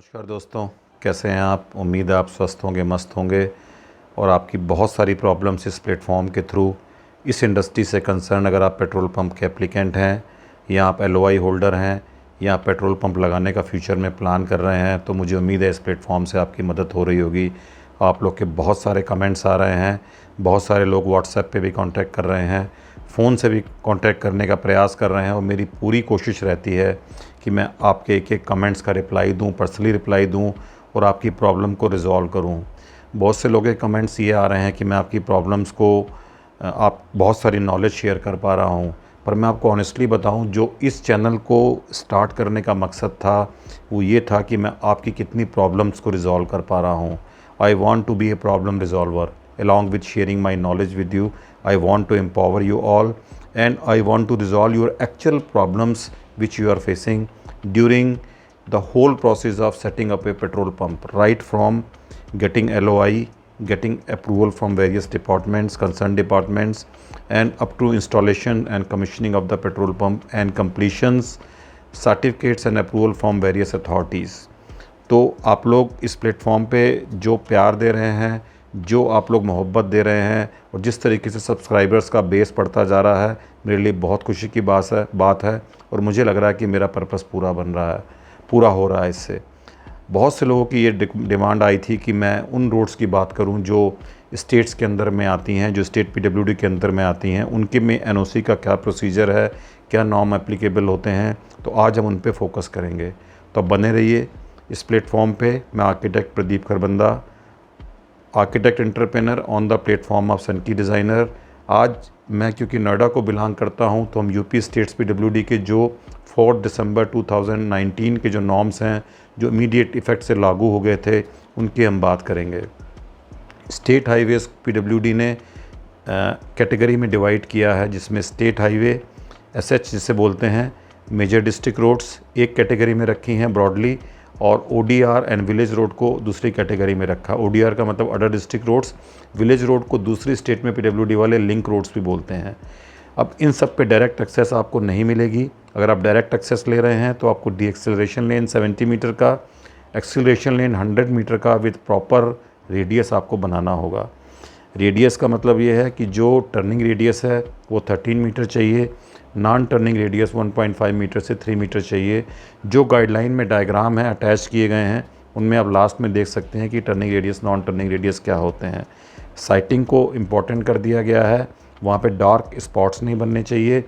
नमस्कार दोस्तों, कैसे हैं आप। उम्मीद है आप स्वस्थ होंगे, मस्त होंगे और आपकी बहुत सारी प्रॉब्लम्स इस प्लेटफॉर्म के थ्रू इस इंडस्ट्री से कंसर्न, अगर आप पेट्रोल पंप के एप्लीकेंट हैं या आप एलओआई होल्डर हैं या आप पेट्रोल पंप लगाने का फ्यूचर में प्लान कर रहे हैं, तो मुझे उम्मीद है इस प्लेटफॉर्म से आपकी मदद हो रही होगी। आप लोग के बहुत सारे कमेंट्स आ रहे हैं, बहुत सारे लोग व्हाट्सएप पे भी कांटेक्ट कर रहे हैं, फ़ोन से भी कांटेक्ट करने का प्रयास कर रहे हैं और मेरी पूरी कोशिश रहती है कि मैं आपके एक एक कमेंट्स का रिप्लाई दूं, पर्सनली रिप्लाई दूं और आपकी प्रॉब्लम को रिज़ॉल्व करूं। बहुत से लोगों के कमेंट्स ये आ रहे हैं कि मैं आपकी प्रॉब्लम्स को आप बहुत सारी नॉलेज शेयर कर पा रहा हूं, पर मैं आपको ऑनेस्टली बताऊं, जो इस चैनल को स्टार्ट करने का मकसद था वो ये था कि मैं आपकी कितनी प्रॉब्लम्स को रिज़ॉल्व कर पा रहा हूं। I want to be a problem resolver along with sharing my knowledge with you. I want to empower you all and I want to resolve your actual problems which you are facing during the whole process of setting up a petrol pump, right from getting LOI, getting approval from various departments, concerned departments, and up to installation and commissioning of the petrol pump and completions, certificates and approval from various authorities. तो आप लोग इस platform पे जो प्यार दे रहे हैं, जो आप लोग मोहब्बत दे रहे हैं और जिस तरीके से सब्सक्राइबर्स का बेस बढ़ता जा रहा है, मेरे लिए बहुत खुशी की बात है और मुझे लग रहा है कि मेरा पर्पस पूरा हो रहा है इससे। बहुत से लोगों की ये डिमांड आई थी कि मैं उन रोड्स की बात करूं जो स्टेट्स के अंदर में आती हैं, जो स्टेट पीडब्ल्यूडी के अंदर में आती हैं, उनके में एनओसी का क्या प्रोसीजर है, क्या नॉर्म एप्लीकेबल होते हैं। तो आज हम उन पे फोकस करेंगे, तो बने रहिए इस प्लेटफॉर्म पे। मैं architect Pradeep Kharbanda, architect entrepreneur on the platform of सनकी डिज़ाइनर। आज मैं क्योंकि नोएडा को बिलोंग करता हूं, तो हम यूपी स्टेट्स पीडब्ल्यूडी के जो 4 दिसंबर 2019 के जो नॉर्म्स हैं, जो इमीडिएट इफ़ेक्ट से लागू हो गए थे, उनकी हम बात करेंगे। स्टेट हाईवेज़ पीडब्ल्यूडी ने कैटेगरी में डिवाइड किया है, जिसमें स्टेट हाईवे एसएच जिसे बोलते हैं, मेजर डिस्ट्रिक्ट रोड्स एक कैटेगरी में रखी हैं ब्रॉडली, और ओडीआर एंड विलेज रोड को दूसरी कैटेगरी में रखा। ओडीआर का मतलब other district roads, village road को दूसरी स्टेट में पीडब्ल्यूडी वाले लिंक रोड्स भी बोलते हैं। अब इन सब पे डायरेक्ट एक्सेस आपको नहीं मिलेगी। अगर आप डायरेक्ट एक्सेस ले रहे हैं तो आपको डी एक्सेलरेशन लेन 70 मीटर का, एक्सेलरेशन लेन 100 मीटर का विद प्रॉपर रेडियस आपको बनाना होगा। रेडियस का मतलब ये है कि जो टर्निंग रेडियस है वो 13 मीटर चाहिए, नॉन टर्निंग रेडियस 1.5 मीटर से 3 मीटर चाहिए। जो गाइडलाइन में डायग्राम है अटैच किए गए हैं, उनमें आप लास्ट में देख सकते हैं कि turning radius, non turning radius क्या होते हैं। साइटिंग को इम्पॉर्टेंट कर दिया गया है, वहाँ पे डार्क स्पॉट्स नहीं बनने चाहिए।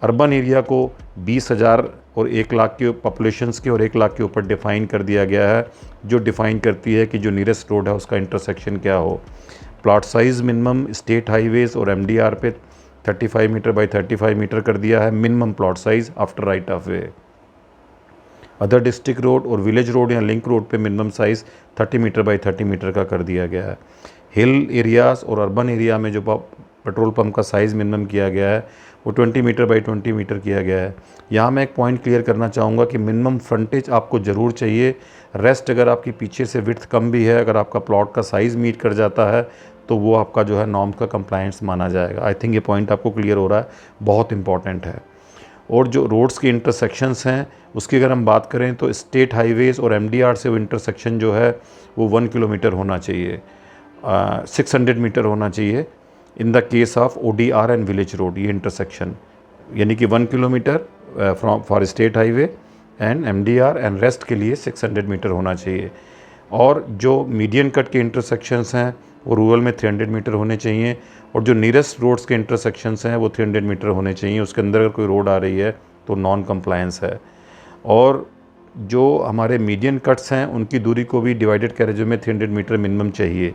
अर्बन एरिया को 20,000 और 1 लाख के पॉपुलेशंस के और 1 लाख के ऊपर डिफ़ाइन कर दिया गया है, जो डिफ़ाइन करती है कि जो नियरेस्ट रोड है उसका इंटरसेक्शन क्या हो। Plot size minimum state highways और एमडीआर पे 35 मीटर बाई 35 मीटर कर दिया है minimum plot size after right of way. Other district road और विलेज रोड या लिंक रोड पे minimum size 30 meter by 30 meter का कर दिया गया है। हिल एरियाज़ और अर्बन एरिया में जो पेट्रोल पंप का साइज़ मिनिमम किया गया है वो 20 मीटर बाई 20 मीटर किया गया है। यहाँ मैं एक पॉइंट क्लियर करना चाहूँगा कि मिनिमम फ्रंटेज आपको ज़रूर चाहिए। रेस्ट अगर आपकी पीछे से विड्थ कम भी है, अगर आपका प्लॉट का साइज़ मीट कर जाता है, तो वो आपका जो है नॉर्म्स का कंप्लायंस माना जाएगा। आई थिंक ये पॉइंट आपको क्लियर हो रहा है, बहुत इंपॉर्टेंट है। और जो रोड्स के इंटरसेक्शंस हैं उसकी अगर हम बात करें तो स्टेट हाईवेज़ और एमडीआर से वो इंटरसेक्शन जो है वो 1 किलोमीटर होना चाहिए, 600 मीटर होना चाहिए in the case of ODR and village road. ये इंटरसेक्शन यानी कि 1 kilometre from for state highway and MDR and rest के लिए 600 मीटर होना चाहिए। और जो मीडियन कट के इंटरसेक्शंस हैं वो रूरल में 300 मीटर होने चाहिए, और जो नियरेस्ट रोड्स के इंटरसेक्शंस हैं वो 300 मीटर होने चाहिए। उसके अंदर अगर कोई रोड आ रही है तो नॉन कंप्लायंस है। और जो हमारे मीडियन कट्स हैं उनकी दूरी को भी डिवाइडेड कैरेजों में 300 मीटर मिनिमम चाहिए।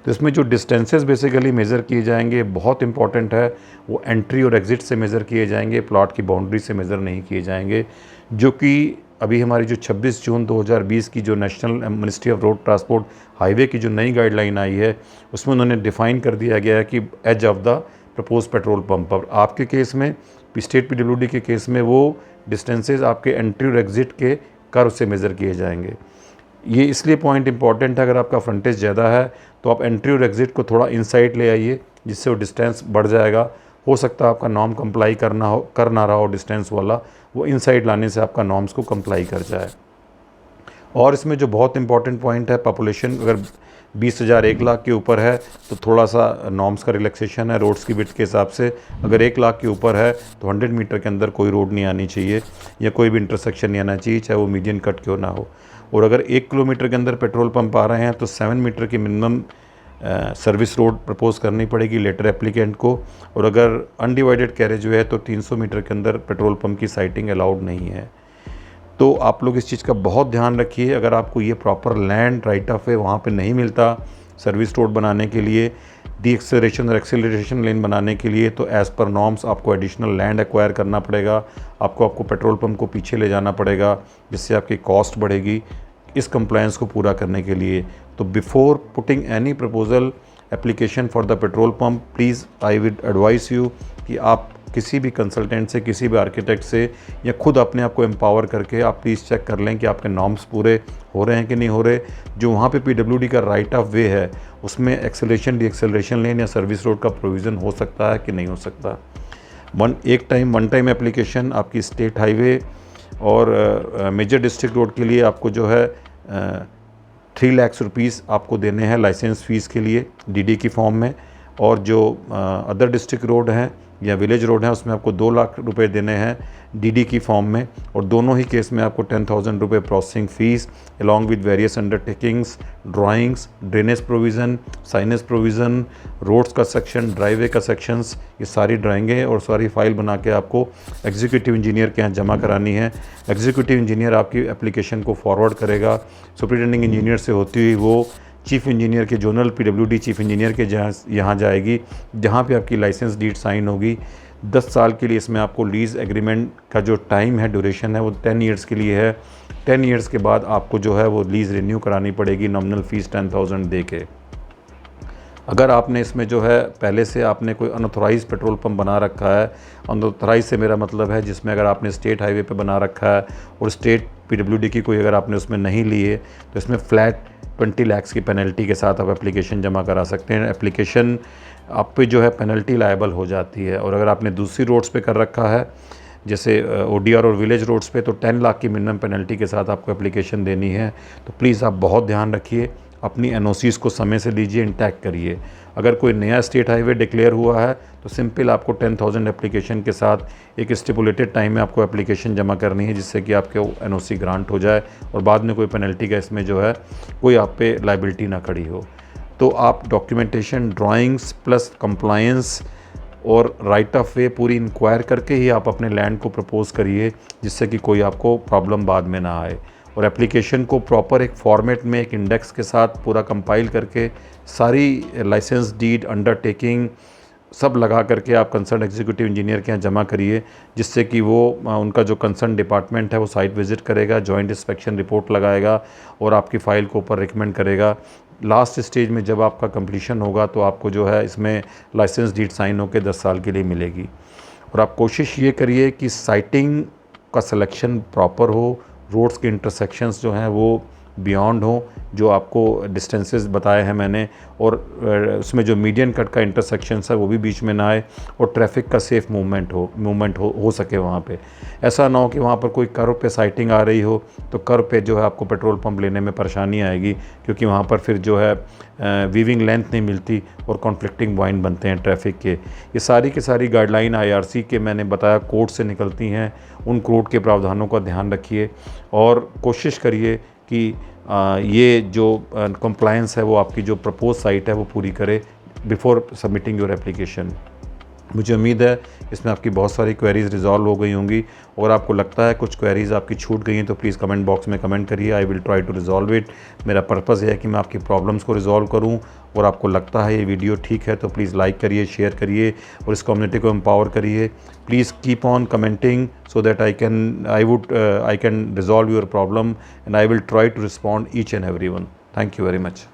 तो इसमें जो डिस्टेंसेस बेसिकली मेज़र किए जाएंगे बहुत इंपॉर्टेंट है, वो एंट्री और एग्ज़िट से मेज़र किए जाएंगे, प्लॉट की बाउंड्री से मेज़र नहीं किए जाएंगे। जो कि अभी हमारी जो 26 जून 2020 की जो national ministry of road transport highway की जो नई गाइडलाइन आई है, उसमें उन्होंने डिफ़ाइन कर दिया गया है कि as of the propose petrol pump. और आपके केस में, स्टेट पीडब्ल्यूडी के केस में, वो डिस्टेंसेस आपके एंट्री और एग्ज़िट के कर्व से मेज़र किए जाएंगे। ये इसलिए पॉइंट इंपॉर्टेंट है, अगर आपका फ्रंटेज ज़्यादा है तो आप एंट्री और एग्ज़िट को थोड़ा इनसाइड ले आइए, जिससे वो डिस्टेंस बढ़ जाएगा। हो सकता है आपका नॉर्म कंप्लाई कर ना रहा हो डिस्टेंस वाला, वो इनसाइड लाने से आपका नॉर्म्स को कंप्लाई कर जाए। और इसमें जो बहुत इंपॉर्टेंट पॉइंट है, पॉपुलेशन अगर 20,000 1 लाख के ऊपर है तो थोड़ा सा नॉर्म्स का रिलैक्सेशन है रोड्स की विड्थ के हिसाब से। अगर 1 लाख के ऊपर है तो 100 मीटर के अंदर कोई रोड नहीं आनी चाहिए या कोई भी इंटरसेक्शन नहीं आना चाहिए, चाहे वो मीडियन कट क्यों ना हो। और अगर 1 किलोमीटर के अंदर पेट्रोल पंप आ रहे हैं तो 7 मीटर की मिनिमम सर्विस रोड प्रपोज़ करनी पड़ेगी लेटर एप्लीकेंट को। और अगर अनडिवाइडेड कैरेज वे है तो 300 मीटर के अंदर पेट्रोल पंप की साइटिंग अलाउड नहीं है। तो आप लोग इस चीज़ का बहुत ध्यान रखिए। अगर आपको ये प्रॉपर लैंड राइट ऑफ वे वहाँ पे नहीं मिलता सर्विस रोड बनाने के लिए, डी एक्सेलरेशन और एक्सेलरेशन लेन बनाने के लिए, तो एज़ पर नॉर्म्स आपको एडिशनल लैंड एक्वायर करना पड़ेगा। आपको पेट्रोल पंप को पीछे ले जाना पड़ेगा, जिससे आपकी कॉस्ट बढ़ेगी इस कंप्लायंस को पूरा करने के लिए। तो before putting any proposal application for the petrol pump, please I would advise you कि आप किसी भी कंसल्टेंट से, किसी भी आर्किटेक्ट से, या खुद अपने आप को एम्पावर करके आप प्लीज़ चेक कर लें कि आपके नॉर्म्स पूरे हो रहे हैं कि नहीं हो रहे। जो वहाँ पे पीडब्ल्यूडी का राइट ऑफ वे है उसमें एक्सेलरेशन डी एक्सेलरेशन लेन या सर्विस रोड का प्रोविज़न हो सकता है कि नहीं हो सकता। वन टाइम एप्लीकेशन आपकी स्टेट हाईवे और मेजर डिस्ट्रिक्ट रोड के लिए आपको जो है 3 लाख रुपीज़ आपको देने हैं लाइसेंस फ़ीस के लिए डीडी की फॉर्म में। और जो अदर डिस्ट्रिक्ट रोड हैं या विलेज रोड है उसमें आपको 2 लाख रुपए देने हैं डीडी की फॉर्म में। और दोनों ही केस में आपको 10,000 रुपये processing fees along with various undertakings, drawings, drainage provision, signage provision, roads का सेक्शन, ड्राईवे का सेक्शंस, ये सारी ड्राइंगें और सारी फाइल बना के आपको एग्जीक्यूटिव इंजीनियर के यहाँ जमा करानी है। एग्जीक्यूटिव इंजीनियर आपकी एप्लीकेशन को फॉरवर्ड करेगा सुपरिटेंडिंग इंजीनियर से होती हुई वो चीफ़ इंजीनियर के जोनल पीडब्ल्यूडी चीफ़ इंजीनियर के यहाँ जाएगी, जहाँ पे आपकी लाइसेंस डीड साइन होगी। 10 साल के लिए इसमें आपको लीज़ एग्रीमेंट का जो टाइम है, ड्यूरेशन है, वो 10 ईयर्स के लिए है। 10 ईयर्स के बाद आपको जो है वो लीज़ रिन्यू करानी पड़ेगी नॉमिनल फ़ीस 10,000 दे के। अगर आपने इसमें जो है पहले से आपने कोई अनऑथोराइज पेट्रोल पंप बना रखा है, अनऑथोराइज से मेरा मतलब है जिसमें अगर आपने स्टेट हाईवे पे बना रखा है और स्टेट पीडब्ल्यूडी की कोई अगर आपने उसमें नहीं ली है तो इसमें फ्लैट 20 लाख की पेनल्टी के साथ आप एप्लीकेशन जमा करा सकते हैं। एप्लीकेशन आप पे जो है पेनल्टी लायबल हो जाती है। और अगर आपने दूसरी रोड्स पे कर रखा है जैसे ओडीआर और विलेज रोड्स पे तो 10 लाख की मिनिमम पेनल्टी के साथ आपको एप्लीकेशन देनी है। तो प्लीज़ आप बहुत ध्यान रखिए, अपनी एनओसीज़ को समय से लीजिए, इंटैक्ट करिए। अगर कोई नया स्टेट हाईवे डिक्लेयर हुआ है तो सिंपल आपको 10,000 एप्लीकेशन के साथ एक स्टिपुलेटेड टाइम में आपको एप्लीकेशन जमा करनी है, जिससे कि आपके एनओसी ग्रांट हो जाए और बाद में कोई पेनल्टी का इसमें जो है कोई आप पे लाइबिलिटी ना खड़ी हो। तो आप डॉक्यूमेंटेशन, ड्राइंग्स प्लस कंप्लायंस और राइट ऑफ वे पूरी इंक्वायर करके ही आप अपने लैंड को प्रपोज़ करिए, जिससे कि कोई आपको प्रॉब्लम बाद में ना आए। और एप्लीकेशन को प्रॉपर एक फॉर्मेट में एक इंडेक्स के साथ पूरा कंपाइल करके सारी लाइसेंस डीड, अंडरटेकिंग सब लगा करके आप कंसर्न एग्जीक्यूटिव इंजीनियर के यहाँ जमा करिए, जिससे कि वो उनका जो कंसर्न डिपार्टमेंट है वो साइट विज़िट करेगा, जॉइंट इंस्पेक्शन रिपोर्ट लगाएगा और आपकी फ़ाइल को ऊपर रिकमेंड करेगा। लास्ट स्टेज में जब आपका कंप्लीशन होगा तो आपको जो है इसमें लाइसेंस डीड साइन होकर 10 साल के लिए मिलेगी। और आप कोशिश ये करिए कि साइटिंग का सिलेक्शन प्रॉपर हो, रोड्स के इंटरसेक्शंस जो हैं वो बियॉन्ड हो जो आपको डिस्टेंसेस बताए हैं मैंने, और उसमें जो मीडियन कट का इंटरसेक्शंस है वो भी बीच में ना आए और ट्रैफिक का सेफ़ मूवमेंट हो सके वहाँ पे। ऐसा ना हो कि वहाँ पर कोई कर्व पे साइटिंग आ रही हो तो कर्व पे जो है आपको पेट्रोल पंप लेने में परेशानी आएगी, क्योंकि वहाँ पर फिर जो है वीविंग लेंथ नहीं मिलती और कॉन्फ्लिक्टिंग पॉइंट बनते हैं ट्रैफिक के। ये सारी की सारी गाइडलाइन IRC के मैंने बताया कोड से निकलती हैं। उन कोड के प्रावधानों का ध्यान रखिए और कोशिश करिए कि ये जो कंप्लायंस है वो आपकी जो प्रपोज साइट है वो पूरी करे बिफोर सबमिटिंग योर एप्लीकेशन। मुझे उम्मीद है इसमें आपकी बहुत सारी क्वेरीज़ रिजॉल्व हो गई होंगी। और आपको लगता है कुछ क्वेरीज़ आपकी छूट गई हैं तो प्लीज़ कमेंट बॉक्स में कमेंट करिए, I will try to resolve it. मेरा पर्पज़ है कि मैं आपकी प्रॉब्लम्स को रिजॉल्व करूं। और आपको लगता है ये वीडियो ठीक है तो प्लीज़ लाइक करिए, शेयर करिए और इस कम्युनिटी को एम्पावर करिए। Please keep on commenting so that I can resolve your problem and I will try to respond each and every one. Thank you very much.